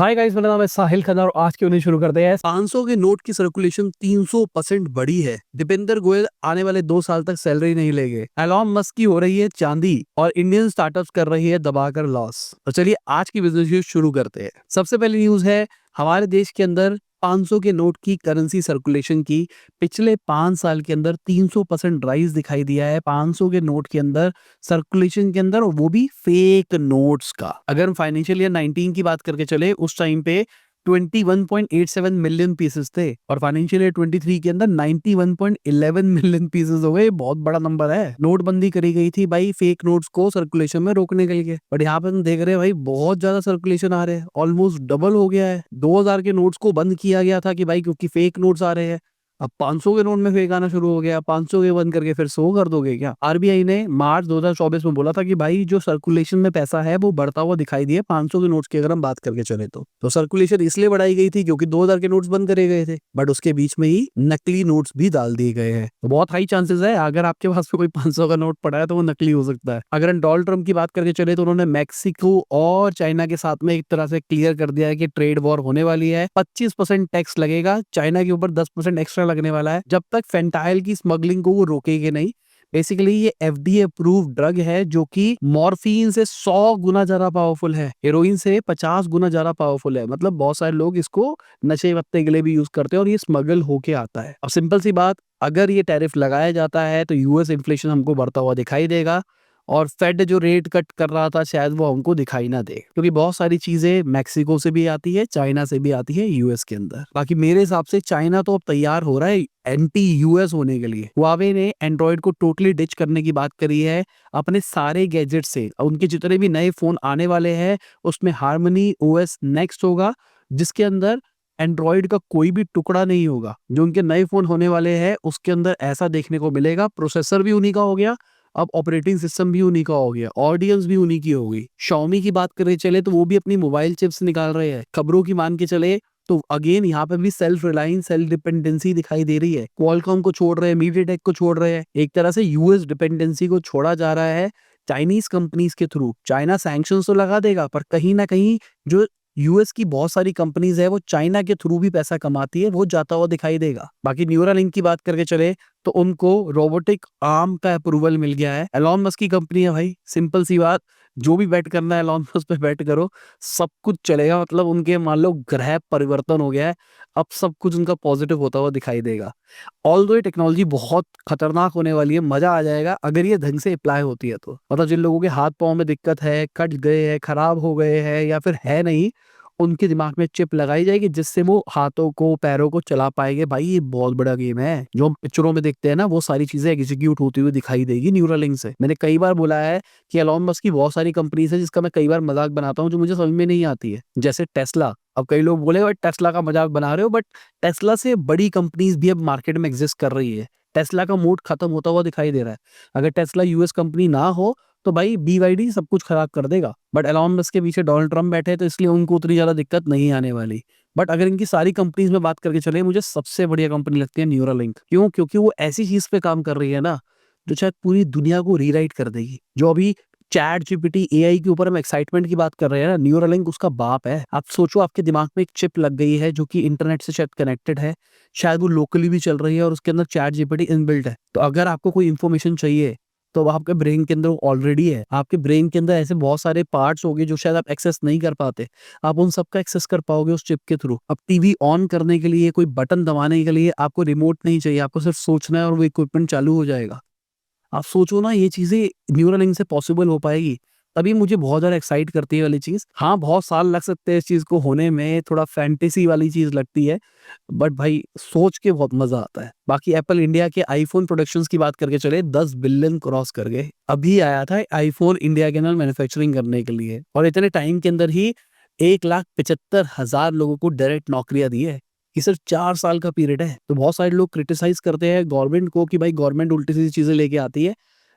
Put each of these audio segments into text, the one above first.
Hi guys, मेरा नाम है साहिल खन्ना और आज की न्यूज़ शुरू करते हैं। 500 के नोट की सर्कुलेशन 300% बढ़ी है। दीपेंद्र गोयल आने वाले 2 साल तक सैलरी नहीं लेंगे। एलॉन मस्क की हो रही है चांदी और इंडियन स्टार्टअप्स कर रही है दबाकर लॉस। तो चलिए आज की बिजनेस न्यूज शुरू करते हैं। सबसे पहली न्यूज है हमारे देश के अंदर 500 के नोट की करेंसी सर्कुलेशन की पिछले 5 साल के अंदर 300% राइज दिखाई दिया है 500 के नोट के अंदर सर्कुलेशन के अंदर, और वो भी फेक नोट्स का। अगर हम फाइनेंशियल ईयर 19 की बात करके चले, उस टाइम पे 21.87 मिलियन पीसेस थे और फाइनेंशियल ईयर 23 के अंदर 91.11 मिलियन पीसेस हो गए। बहुत बड़ा नंबर है। नोटबंदी करी गई थी भाई फेक नोट्स को सर्कुलेशन में रोकने के लिए, बट यहाँ पे हम देख रहे हैं भाई बहुत ज्यादा सर्कुलेशन आ रहे हैं, ऑलमोस्ट डबल हो गया है। 2000 के नोट्स को बंद किया गया था कि भाई क्योंकि फेक नोट्स आ रहे हैं। अब 500 के नोट में फेक आना शुरू हो गया। 500 के बंद करके फिर 100 कर दोगे क्या? आरबीआई ने मार्च 2024 में बोला था कि भाई जो सर्कुलेशन में पैसा है वो बढ़ता हुआ दिखाई दिए 500 के नोट्स की अगर हम बात करके चले तो सर्कुलेशन इसलिए बढ़ाई गई थी क्योंकि 2000 के नोट्स बंद करे गए थे, बट उसके बीच में ही नकली नोट्स भी डाल दिए गए हैं। तो बहुत हाई चांसेस है अगर आपके पास कोई 500 का नोट पड़ा है तो वो नकली हो सकता है। अगर हम डोनाल्ड ट्रम्प की बात करके चले तो उन्होंने मैक्सिको और चाइना के साथ में एक तरह से क्लियर कर दिया है कि ट्रेड वॉर होने वाली है। 25% टैक्स लगेगा, चाइना के ऊपर 10% एक्स्ट्रा लगने वाला है जब तक फेंटाइल की स्मगलिंग को वो रोकेंगे नहीं। बेसिकली ये एफडीए अप्रूव्ड ड्रग है जो कि मॉर्फिन से 100 गुना ज्यादा पावरफुल है, हेरोइन से 50 गुना ज्यादा पावरफुल है। मतलब बहुत सारे लोग इसको नशे पत्ते के लिए भी यूज करते हैं और ये स्मगल होके आता है। अब सिंपल सी बात, अगर ये टैरिफ लगाया जाता है तो यूएस इन्फ्लेशन हमको बढ़ता हुआ दिखाई देगा और फेड जो रेट कट कर रहा था शायद वो हमको दिखाई ना दे, क्योंकि बहुत सारी चीजें मैक्सिको से भी आती है, चाइना से भी आती है यूएस के अंदर। बाकी मेरे हिसाब से चाइना तो अब तैयार हो रहा है एंटी यूएस होने के लिए। हुआवे ने एंड्रॉइड को टोटली डिच करने की बात करी है अपने सारे गैजेट से। उनके जितने भी नए फोन आने वाले हैं उसमें हार्मनी ओएस नेक्स्ट होगा, जिसके अंदर एंड्रॉइड का कोई भी टुकड़ा नहीं होगा। जो उनके नए फोन होने वाले हैं उसके अंदर ऐसा देखने को मिलेगा। प्रोसेसर भी उन्हीं का हो गया, अब ऑपरेटिंग सिस्टम भी उन्हीं का हो गया, ऑडियंस भी उन्हीं की होगी। Xiaomi की बात करें चले तो वो भी अपनी मोबाइल चिप्स निकाल रहे हैं। खबरों की मान के चले तो अगेन यहाँ पे भी सेल्फ रिलायंस, सेल्फ डिपेंडेंसी दिखाई दे रही है। क्वालकॉम को छोड़ रहे हैं, मीडियाटेक को छोड़ रहे हैं, एक तरह से यूएस डिपेंडेंसी को छोड़ा जा रहा है चाइनीज कंपनीज के थ्रू। चाइना सैंक्शंस तो लगा देगा पर कहीं ना कहीं जो यूएस की बहुत सारी कंपनीज है वो चाइना के थ्रू भी पैसा कमाती है, वो जाता हुआ दिखाई देगा। बाकी न्यूरालिंक की बात करके चले तो उनको रोबोटिक आर्म का अप्रूवल मिल गया है। एलॉन मस्क की कंपनी है भाई, सिंपल सी बात, जो भी बेट करना है एलॉन मस्क पे बेट करो, सब कुछ चलेगा। मतलब उनके मान लो ग्रह परिवर्तन हो गया है, अब सब कुछ उनका पॉजिटिव होता हुआ दिखाई देगा। ऑल्दो ये टेक्नोलॉजी बहुत खतरनाक होने वाली है, मजा आ जाएगा अगर ये ढंग से अप्लाई होती है तो। मतलब जिन लोगों के हाथ पांव में दिक्कत है, कट गए हैं, खराब हो गए हैं या फिर है नहीं, उनके दिमाग में चिप लगाई जाएगी जिससे वो हाथों को पैरों को चला पाएंगे। भाई ये बहुत बड़ा गेम है। जो हम पिक्चरों में देखते हैं ना वो सारी चीजें एग्जीक्यूट होती हुई दिखाई देगी न्यूरालिंक से। मैंने कई बार बोला है कि एलॉन मस्क की बहुत सारी कंपनीज है जिसका मैं कई बार मजाक बनाता हूँ जो मुझे समझ में नहीं आती है, जैसे टेस्ला। अब कई लोग बोले भाई टेस्ला का मजाक बना रहे हो, बट टेस्ला से बड़ी कंपनीज भी अब मार्केट में एग्जिस्ट कर रही है। टेस्ला का मूड खत्म होता हुआ दिखाई दे रहा है। अगर टेस्ला यूएस कंपनी ना हो तो भाई बीवाईडी सब कुछ खराब कर देगा, बट एलॉन मस्क के पीछे डोनाल्ड ट्रम्प बैठे हैं तो इसलिए उनको उतनी ज्यादा दिक्कत नहीं आने वाली। बट अगर इनकी सारी कंपनीज में बात करके चले, मुझे सबसे बढ़िया कंपनी लगती है न्यूरालिंक। क्यों? क्योंकि वो ऐसी चीज पे काम कर रही है ना जो शायद पूरी दुनिया को रीराइट कर देगी। जो अभी चैट जीपीटी एआई के ऊपर हम एक्साइटमेंट की बात कर रहे हैं ना, न्यूरालिंक उसका बाप है। आप सोचो आपके दिमाग में एक चिप लग गई है जो कि इंटरनेट से शायद कनेक्टेड है, शायद वो लोकली भी चल रही है और उसके अंदर चैट जीपीटी इनबिल्ट है। तो अगर आपको कोई इन्फॉर्मेशन चाहिए तो वो आपके ब्रेन के अंदर ऑलरेडी है। आपके ब्रेन के अंदर ऐसे बहुत सारे पार्ट्स होंगे जो शायद आप एक्सेस नहीं कर पाते, आप उन सबका एक्सेस कर पाओगे उस चिप के थ्रू। अब टीवी ऑन करने के लिए, कोई बटन दबाने के लिए आपको रिमोट नहीं चाहिए, आपको सिर्फ सोचना है और वो इक्विपमेंट चालू हो जाएगा। आप सोचो ना ये चीजें न्यूरालिंक से पॉसिबल हो पाएगी, तभी मुझे बहुत ज्यादा एक्साइट करती है वाली चीज। हाँ बहुत साल लग सकते हैं इस चीज को होने में, थोड़ा फैंटेसी वाली चीज लगती है, बट भाई सोच के बहुत मजा आता है। बाकी एप्पल इंडिया के आईफोन प्रोडक्शंस की बात करके चले, 10 बिलियन क्रॉस कर गए। अभी आया था आईफोन इंडिया के अंदर मैन्युफैक्चरिंग करने के लिए और इतने टाइम के अंदर ही 1,75,000 लोगों को डायरेक्ट नौकरियां दी है। ये सिर्फ 4 साल का पीरियड है। तो बहुत सारे लोग क्रिटिसाइज करते हैं गवर्नमेंट को कि भाई गवर्नमेंट उल्टी सीधी चीजें लेके आती है,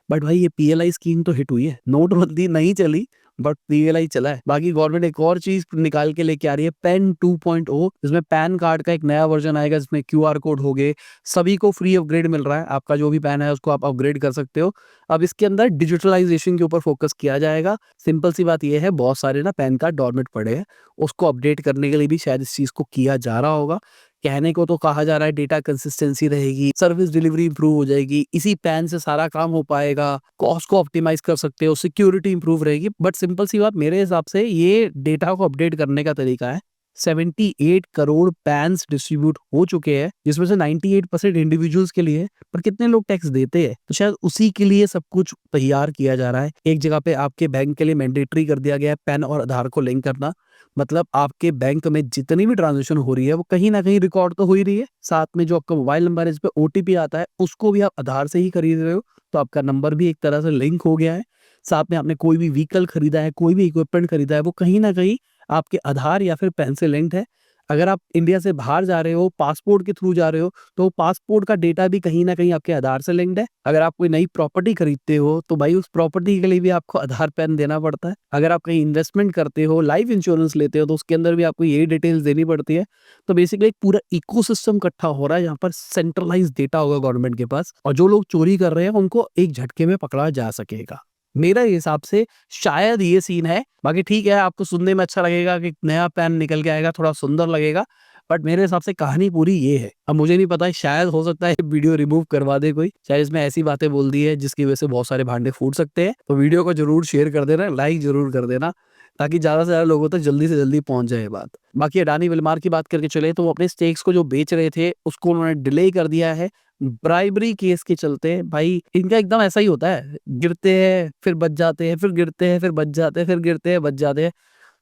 बट भाई ये पीएलआई स्कीम तो हिट हुई है। नोटबंदी नहीं चली बट पीएलआई चला है। बाकी गवर्नमेंट एक और चीज निकाल के लेके आ रही है, पेन 2.0, जिसमें पैन कार्ड का एक नया वर्जन आएगा जिसमें क्यूआर कोड हो गए, सभी को फ्री अपग्रेड मिल रहा है। आपका जो भी पैन है उसको आप अपग्रेड कर सकते हो। अब इसके अंदर डिजिटलाइजेशन के ऊपर फोकस किया जाएगा। सिंपल सी बात यह है, बहुत सारे ना पैन कार्ड डॉर्मेंट पड़े हैं, उसको अपडेट करने के लिए भी शायद इस चीज को किया जा रहा होगा। कहने को तो कहा जा रहा है डेटा कंसिस्टेंसी रहेगी, सर्विस डिलीवरी इंप्रूव हो जाएगी, इसी पैन से सारा काम हो पाएगा, कॉस्ट को ऑप्टिमाइज कर सकते हो, सिक्योरिटी इंप्रूव रहेगी। बट सिंपल सी बात मेरे हिसाब से ये डेटा को अपडेट करने का तरीका है। 78 करोड़ पैन्स डिस्ट्रीब्यूट हो चुके हैं, जिसमें से 98% इंडिविजुअल्स के लिए, पर कितने लोग टैक्स देते हैं, तो शायद उसी के लिए सब कुछ तैयार किया जा रहा है। एक जगह पे आपके बैंक के लिए मैंडेटरी कर दिया गया है पैन और आधार को लिंक करना। मतलब आपके बैंक में जितनी भी ट्रांजेक्शन हो रही है वो कहीं ना कहीं रिकॉर्ड तो हो ही रही है। साथ में जो आपका मोबाइल नंबर है, इस पे ओटीपी आता है, उसको भी आप आधार से ही खरीद रहे हो, तो आपका नंबर भी एक तरह से लिंक हो गया है। साथ में आपने कोई भी व्हीकल खरीदा है, कोई भी इक्विपमेंट खरीदा है, वो कहीं ना कहीं आपके आधार या फिर पैन से लिंक्ड है। अगर आप इंडिया से बाहर जा रहे हो, पासपोर्ट के थ्रू जा रहे हो, तो पासपोर्ट का डेटा भी कहीं ना कहीं आपके आधार से लिंक्ड है। अगर आप कोई नई प्रॉपर्टी खरीदते हो तो भाई उस प्रॉपर्टी के लिए भी आपको आधार पैन देना पड़ता है। अगर आप कहीं इन्वेस्टमेंट करते हो, लाइफ इंश्योरेंस लेते हो, तो उसके अंदर भी आपको यही डिटेल्स देनी पड़ती है। तो बेसिकली एक पूरा इकोसिस्टम इकट्ठा हो रहा है, यहाँ पर सेंट्रलाइज डेटा होगा गवर्नमेंट के पास, और जो लोग चोरी कर रहे हैं उनको एक झटके में पकड़ा जा सकेगा। मेरा हिसाब से शायद ये सीन है। बाकी ठीक है, आपको सुनने में अच्छा लगेगा कि नया पैन निकल के आएगा, थोड़ा सुंदर लगेगा, बट मेरे हिसाब से कहानी पूरी ये है। अब मुझे नहीं पता, शायद हो सकता है वीडियो रिमूव करवा दे कोई, शायद इसमें ऐसी बातें बोल दी है जिसकी वजह से बहुत सारे भांडे फूट सकते हैं। तो वीडियो को जरूर शेयर कर देना, लाइक जरूर कर देना, ताकि ज्यादा से ज्यादा लोगों तक जल्दी से जल्दी पहुंच जाए बात। बाकी अडानी विल्मार की बात करके चले तो वो अपने स्टेक्स को जो बेच रहे थे उसको उन्होंने डिले कर दिया है ब्राइबरी केस के चलते। भाई इनका एकदम ऐसा ही होता है, गिरते हैं फिर बच जाते हैं, फिर गिरते हैं फिर बच जाते हैं, फिर गिरते हैं बच जाते हैं।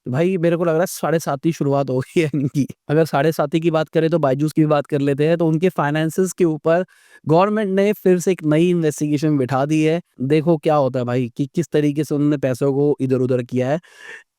तो भाई मेरे को लग रहा है 7.5 की शुरुआत हो गई है इनकी। अगर 7.5 की बात करें तो बायजूस की भी बात कर लेते हैं। तो उनके फाइनेंसेस के ऊपर गवर्नमेंट ने फिर से एक नई इन्वेस्टिगेशन बिठा दी है। देखो क्या होता है भाई, कि किस तरीके से उन्होंने पैसों को इधर उधर किया है।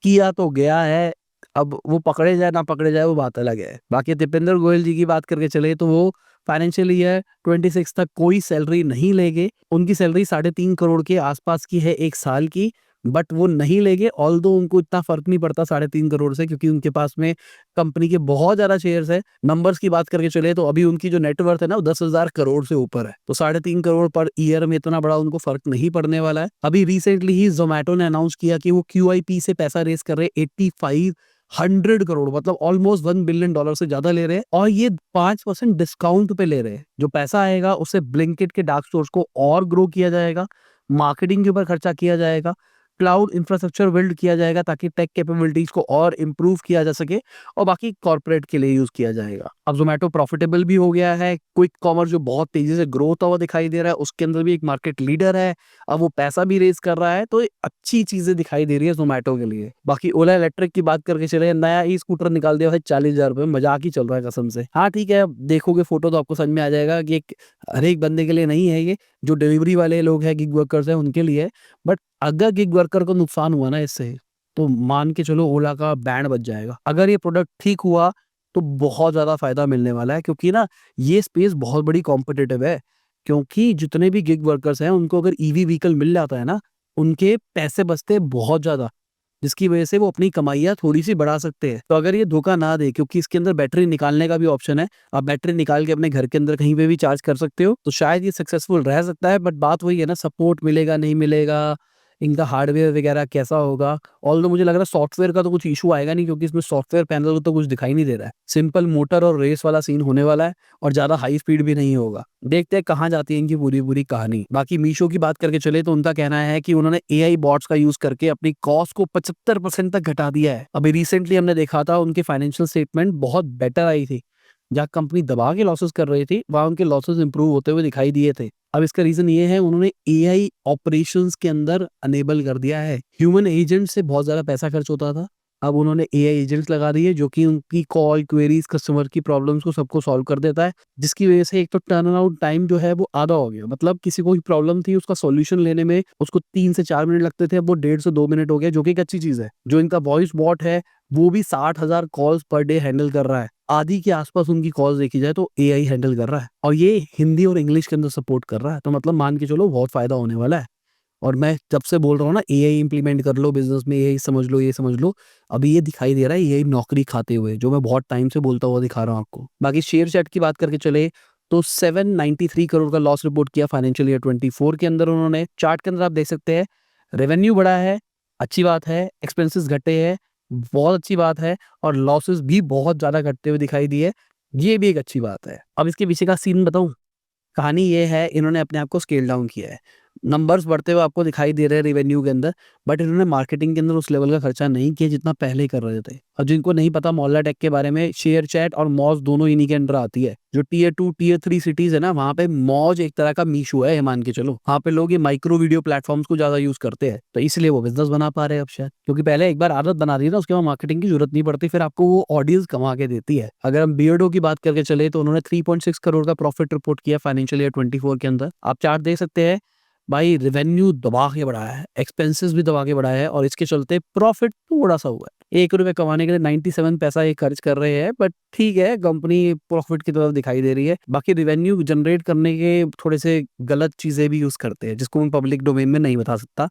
किया तो गया है, अब वो पकड़े जाए ना पकड़े जाए वो बात अलग है। बाकी दीपेंद्र गोयल जी की बात करके चले तो वो फाइनेंशियल ईयर 26 तक कोई सैलरी नहीं लेंगे। उनकी सैलरी 3.5 करोड़ के आसपास की है एक साल की, बट वो नहीं लेंगे। ऑल्दो उनको इतना फर्क नहीं पड़ता 3.5 करोड़ से, क्योंकि उनके पास में कंपनी के बहुत ज्यादा शेयर्स है। नंबर्स की बात करके चले तो अभी उनकी जो नेटवर्थ है ना वो 10,000 करोड़ से ऊपर है, तो 3.5 करोड़ पर ईयर में इतना बड़ा उनको फर्क नहीं पड़ने वाला है। अभी रिसेंटली ही जोमेटो ने अनाउंस किया कि वो QIP से पैसा रेस कर रहे 8500 करोड़, मतलब ऑलमोस्ट $1 बिलियन से ज्यादा ले रहे हैं, और ये 5% डिस्काउंट पे ले रहे हैं। जो पैसा आएगा उससे ब्लिंकिट के डार्क स्टोर्स को और ग्रो किया जाएगा, मार्केटिंग के ऊपर खर्चा किया जाएगा, क्लाउड इंफ्रास्ट्रक्चर बिल्ड किया जाएगा ताकि टेक कैपेबिलिटीज को और इंप्रूव किया जा सके, और बाकी कॉर्पोरेट के लिए यूज किया जाएगा। अब जोमेटो प्रॉफिटेबल भी हो गया है। क्विक कॉमर्स जो बहुत तेजी से ग्रो होता हुआ दिखाई दे रहा है, उसके अंदर भी एक मार्केट लीडर है। अब वो पैसा भी रेज कर रहा है, तो अच्छी चीजें दिखाई दे रही है जोमेटो के लिए। बाकी ओला इलेक्ट्रिक की बात करके चले, नया ई स्कूटर निकाल दिया है 40,000 रुपए में, मजाक ही चल रहा है कसम से। हाँ ठीक है, देखोगे फोटो तो आपको समझ में आ जाएगा कि एक हर एक बंदे के लिए नहीं है ये, जो डिलीवरी वाले लोग हैं, गिग वर्कर्स हैं, उनके लिए। बट अगर गिग वर्कर को नुकसान हुआ ना इससे, तो मान के चलो ओला का बैंड बच जाएगा। अगर ये प्रोडक्ट ठीक हुआ तो बहुत ज्यादा फायदा मिलने वाला है, क्योंकि ना ये स्पेस बहुत बड़ी कॉम्पिटिटिव है। क्योंकि जितने भी गिग वर्कर्स हैं उनको अगर ईवी व्हीकल मिल जाता है ना, उनके पैसे बचते हैं बहुत ज्यादा, जिसकी वजह से वो अपनी कमाइयाँ थोड़ी-सी बढ़ा सकते हैं। तो अगर ये धोखा ना दे, क्योंकि इसके अंदर बैटरी निकालने का भी ऑप्शन है, आप बैटरी निकाल के अपने घर के अंदर कहीं पे भी चार्ज कर सकते हो, तो शायद ये सक्सेसफुल रह सकता है। बट बात वही है ना, सपोर्ट मिलेगा नहीं मिलेगा, इनका हार्डवेयर वगैरह कैसा होगा। ऑल्दो मुझे लग रहा है सॉफ्टवेयर का तो कुछ इशू आएगा नहीं, क्योंकि इसमें सॉफ्टवेयर पैनल तो कुछ दिखाई नहीं दे रहा है। सिंपल मोटर और रेस वाला सीन होने वाला है, और ज्यादा हाई स्पीड भी नहीं होगा। देखते हैं कहाँ जाती है इनकी पूरी पूरी कहानी। बाकी मीशो की बात करके चले तो उनका कहना है कि उन्होंने AI बॉट्स का यूज करके अपनी कॉस्ट को 75% तक घटा दिया है। अभी रिसेंटली हमने देखा था उनके फाइनेंशियल स्टेटमेंट बहुत बेटर आई थी। जहाँ कंपनी दबा के लॉसेस कर रही थी, वहां उनके लॉसेस इंप्रूव होते हुए दिखाई दिए थे। अब इसका रीजन ये है, उन्होंने AI ऑपरेशंस के अंदर अनेबल कर दिया है। ह्यूमन एजेंट से बहुत ज्यादा पैसा खर्च होता था, अब उन्होंने AI एजेंट्स लगा दिए, जो कि उनकी कॉल क्वेरीज, कस्टमर की प्रॉब्लम्स को सबको सॉल्व कर देता है। जिसकी वजह से एक तो टर्न अराउंड टाइम जो है वो आधा हो गया। मतलब किसी को भी प्रॉब्लम थी, उसका सॉल्यूशन लेने में उसको 3 से 4 मिनट लगते थे, अब वो 1.5 से 2 मिनट हो गया, जो कि एक अच्छी चीज है। जो इनका वॉइस बॉट है वो भी 60,000 कॉल्स पर डे हैंडल कर रहा है। आधी के आसपास उनकी कॉल्स देखी जाए तो AI हैंडल कर रहा है, और ये हिंदी और इंग्लिश के अंदर सपोर्ट कर रहा है। तो मतलब मान के चलो बहुत फायदा होने वाला है। और मैं जब से बोल रहा हूँ ना, AI इंप्लीमेंट कर लो बिजनेस में, AI समझ लो, ये समझ लो, अभी ये दिखाई दे रहा है AI नौकरी खाते हुए, जो मैं बहुत टाइम से बोलता हुआ दिखा रहा हूँ आपको। बाकी शेयर चैट की बात करके चले तो 793 करोड़ का लॉस रिपोर्ट किया फाइनेंशियल ईयर 24 के अंदर उन्होंने। चार्ट के अंदर आप देख सकते हैं रेवेन्यू बढ़ा है, अच्छी बात है, एक्सपेंसेस घटे हैं, बहुत अच्छी बात है, और लॉसेस भी बहुत ज्यादा घटते हुए दिखाई दिए, ये भी एक अच्छी बात है। अब इसके पीछे का सीन बताऊं, कहानी ये है, इन्होंने अपने आप को स्केल डाउन किया है। नंबर्स बढ़ते हुए आपको दिखाई दे रहे हैं रेवेन्यू के अंदर, बट इन्होंने मार्केटिंग के अंदर उस लेवल का खर्चा नहीं किया जितना पहले कर रहे थे। और जिनको नहीं पता मोहल्ला टेक के बारे में, शेयर चैट और मौज दोनों इन्हीं के अंडर आती है। जो टीयर 2 टीयर 3 सिटीज है ना, वहाँ पे मौज एक तरह का मीशो है, मान के चलो। वहाँ पे लोग ये माइक्रो वीडियो प्लेटफॉर्म्स को ज्यादा यूज करते हैं, तो इसलिए वो बिजनेस बना पा रहे हैं अब शायद, क्योंकि पहले एक बार आदत बना दी ना, उसके बाद मार्केटिंग की जरूरत नहीं पड़ती, फिर आपको वो ऑडियंस कमा के देती है। अगर हम बियर्डो की बात करके चले तो उन्होंने 3.6 करोड़ का प्रॉफिट रिपोर्ट किया फाइनेंशियल ईयर 24 के अंदर। आप चार्ट देख सकते हैं भाई, रेवेन्यू दबा के बढ़ाया है, एक्सपेंसेस भी दबा के बढ़ाया है, और इसके चलते प्रॉफिट थोड़ा सा हुआ है। 1 रुपए कमाने के लिए 97 पैसा ये खर्च कर रहे हैं, बट ठीक है, कंपनी प्रॉफिट की तरफ दिखाई दे रही है। बाकी रेवेन्यू जनरेट करने के थोड़े से गलत चीजें भी यूज करते हैं, जिसको मैं पब्लिक डोमेन में नहीं बता सकता।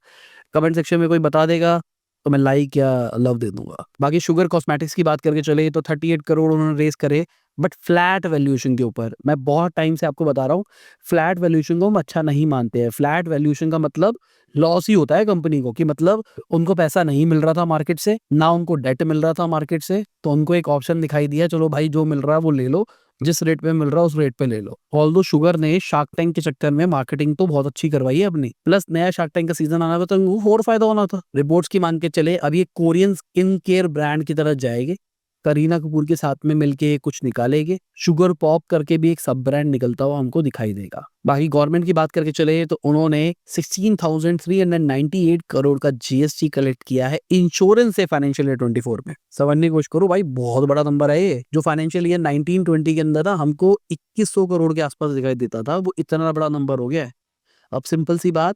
कमेंट सेक्शन में कोई बता देगा तो मैं लाइक या लव दे दूंगा। बाकी शुगर कॉस्मेटिक्स की बात करके चले तो 38 करोड़ उन्होंने रेस करे, बट फ्लैट वैल्यूएशन के ऊपर। मैं बहुत टाइम से आपको बता रहा हूँ, फ्लैट वैल्यूएशन को हम अच्छा नहीं मानते हैं। फ्लैट वैल्यूएशन का मतलब लॉस ही होता है कंपनी को, कि मतलब उनको पैसा नहीं मिल रहा था मार्केट से, ना उनको डेट मिल रहा था मार्केट से, तो उनको एक ऑप्शन दिखाई दिया, चलो भाई जो मिल रहा है वो ले लो, जिस रेट पे मिल रहा है उस रेट पे ले लो। ऑल्दो शुगर ने शार्क टैंक के चक्कर में मार्केटिंग तो बहुत अच्छी करवाई है अपनी, प्लस नया शार्क टैंक का सीजन आना था तो उनको और फायदा होना था। रिपोर्ट्स की मान के चले, अब ये कोरियन स्किन केयर ब्रांड की तरफ जाएंगे, करीना कपूर के साथ में मिलके कुछ निकालेंगे। शुगर पॉप करके भी एक सब ब्रांड निकलता हुआ हमको दिखाई देगा। बाकी गवर्नमेंट की बात करके चले तो उन्होंने 16,398 करोड़ का जीएसटी कलेक्ट किया है इंश्योरेंस से फाइनेंशियल ईयर 24 में। समझने की कोशिश करो भाई, बहुत बड़ा नंबर है ये। जो फाइनेंशियल ईयर 19-20 के अंदर ना हमको 2100 करोड़ के आसपास दिखाई देता था, वो इतना बड़ा नंबर हो गया है। अब सिंपल सी बात,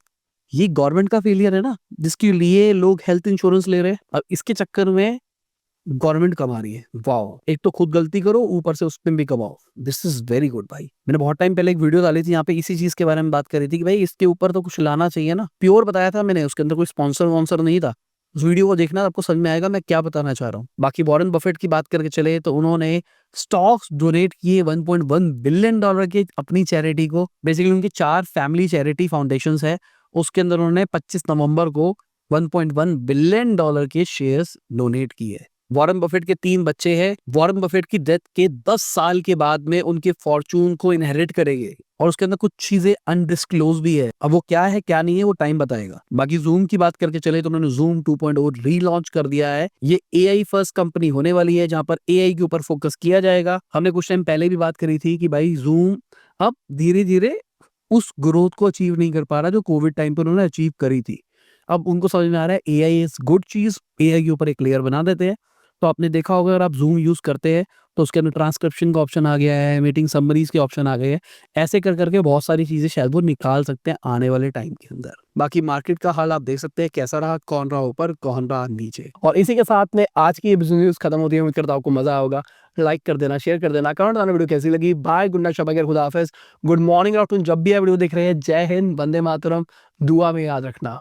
ये गवर्नमेंट का फेलियर है ना, जिसके लिए लोग हेल्थ इंश्योरेंस ले रहे हैं। अब इसके चक्कर में गवर्नमेंट कमा रही है। वाओ, एक तो खुद गलती करो, ऊपर से उसमें भी कमाओ। दिस इज वेरी गुड भाई। मैंने बहुत टाइम पहले एक वीडियो डाली थी, यहाँ पे इसी चीज के बारे में बात करी थी कि भाई इसके ऊपर तो कुछ लाना चाहिए ना। प्योर बताया था मैंने, उसके अंदर कोई स्पॉन्सर वॉन्सर नहीं था। उस वीडियो को देखना, आपको समझ में आएगा मैं क्या बताना चाह रहा हूँ। बाकी वॉरेन बफेट की बात करके चले तो उन्होंने स्टॉक्स डोनेट किए 1.1 बिलियन डॉलर के अपनी चैरिटी को। बेसिकली उनकी 4 फैमिली चैरिटी फाउंडेशंस है, उसके अंदर उन्होंने 25 नवंबर को 1.1 बिलियन डॉलर के शेयर्स डोनेट किए। वॉरेन बफेट के 3 बच्चे हैं। वॉरेन बफेट की डेथ के 10 साल के बाद में उनके फॉर्चून को इनहेरिट करेंगे, और उसके अंदर कुछ चीजें अनडिस्क्लोज भी है। अब वो क्या है क्या नहीं है वो टाइम बताएगा। बाकी जूम की बात करके चले तो उन्होंने जूम 2.0 रीलॉन्च कर दिया है। ये एआई फर्स्ट कंपनी होने वाली है, जहां पर एआई के ऊपर फोकस किया जाएगा। हमने कुछ टाइम पहले भी बात करी थी कि भाई जूम अब धीरे धीरे उस ग्रोथ को अचीव नहीं कर पा रहा जो कोविड टाइम पर उन्होंने अचीव करी थी। अब उनको समझ में आ रहा है एआई इज गुड चीज, एआई के ऊपर एक लेयर बना देते हैं। तो आपने देखा होगा, अगर आप जूम यूज करते हैं तो उसके अंदर ट्रांसक्रिप्शन का ऑप्शन आ गया है, मीटिंग समरीज के ऑप्शन आ गए हैं। ऐसे कर करके बहुत सारी चीजें शायद वो निकाल सकते हैं आने वाले टाइम के अंदर। बाकी मार्केट का हाल आप देख सकते हैं कैसा रहा, कौन रहा ऊपर कौन रहा नीचे। और इसी के साथ में आज की ये बिजनेस न्यूज खत्म होती है। उम्मीद करता हूं आपको मजा होगा। लाइक कर देना, शेयर कर देना, कमेंट करना वीडियो कैसी लगी। बाय, गुड नाइट, शब बखैर, खुदा हाफिज, गुड मॉर्निंग। और तुम जब भी ये वीडियो देख रहे हैं, जय हिंद, वंदे मातरम, दुआ में याद रखना।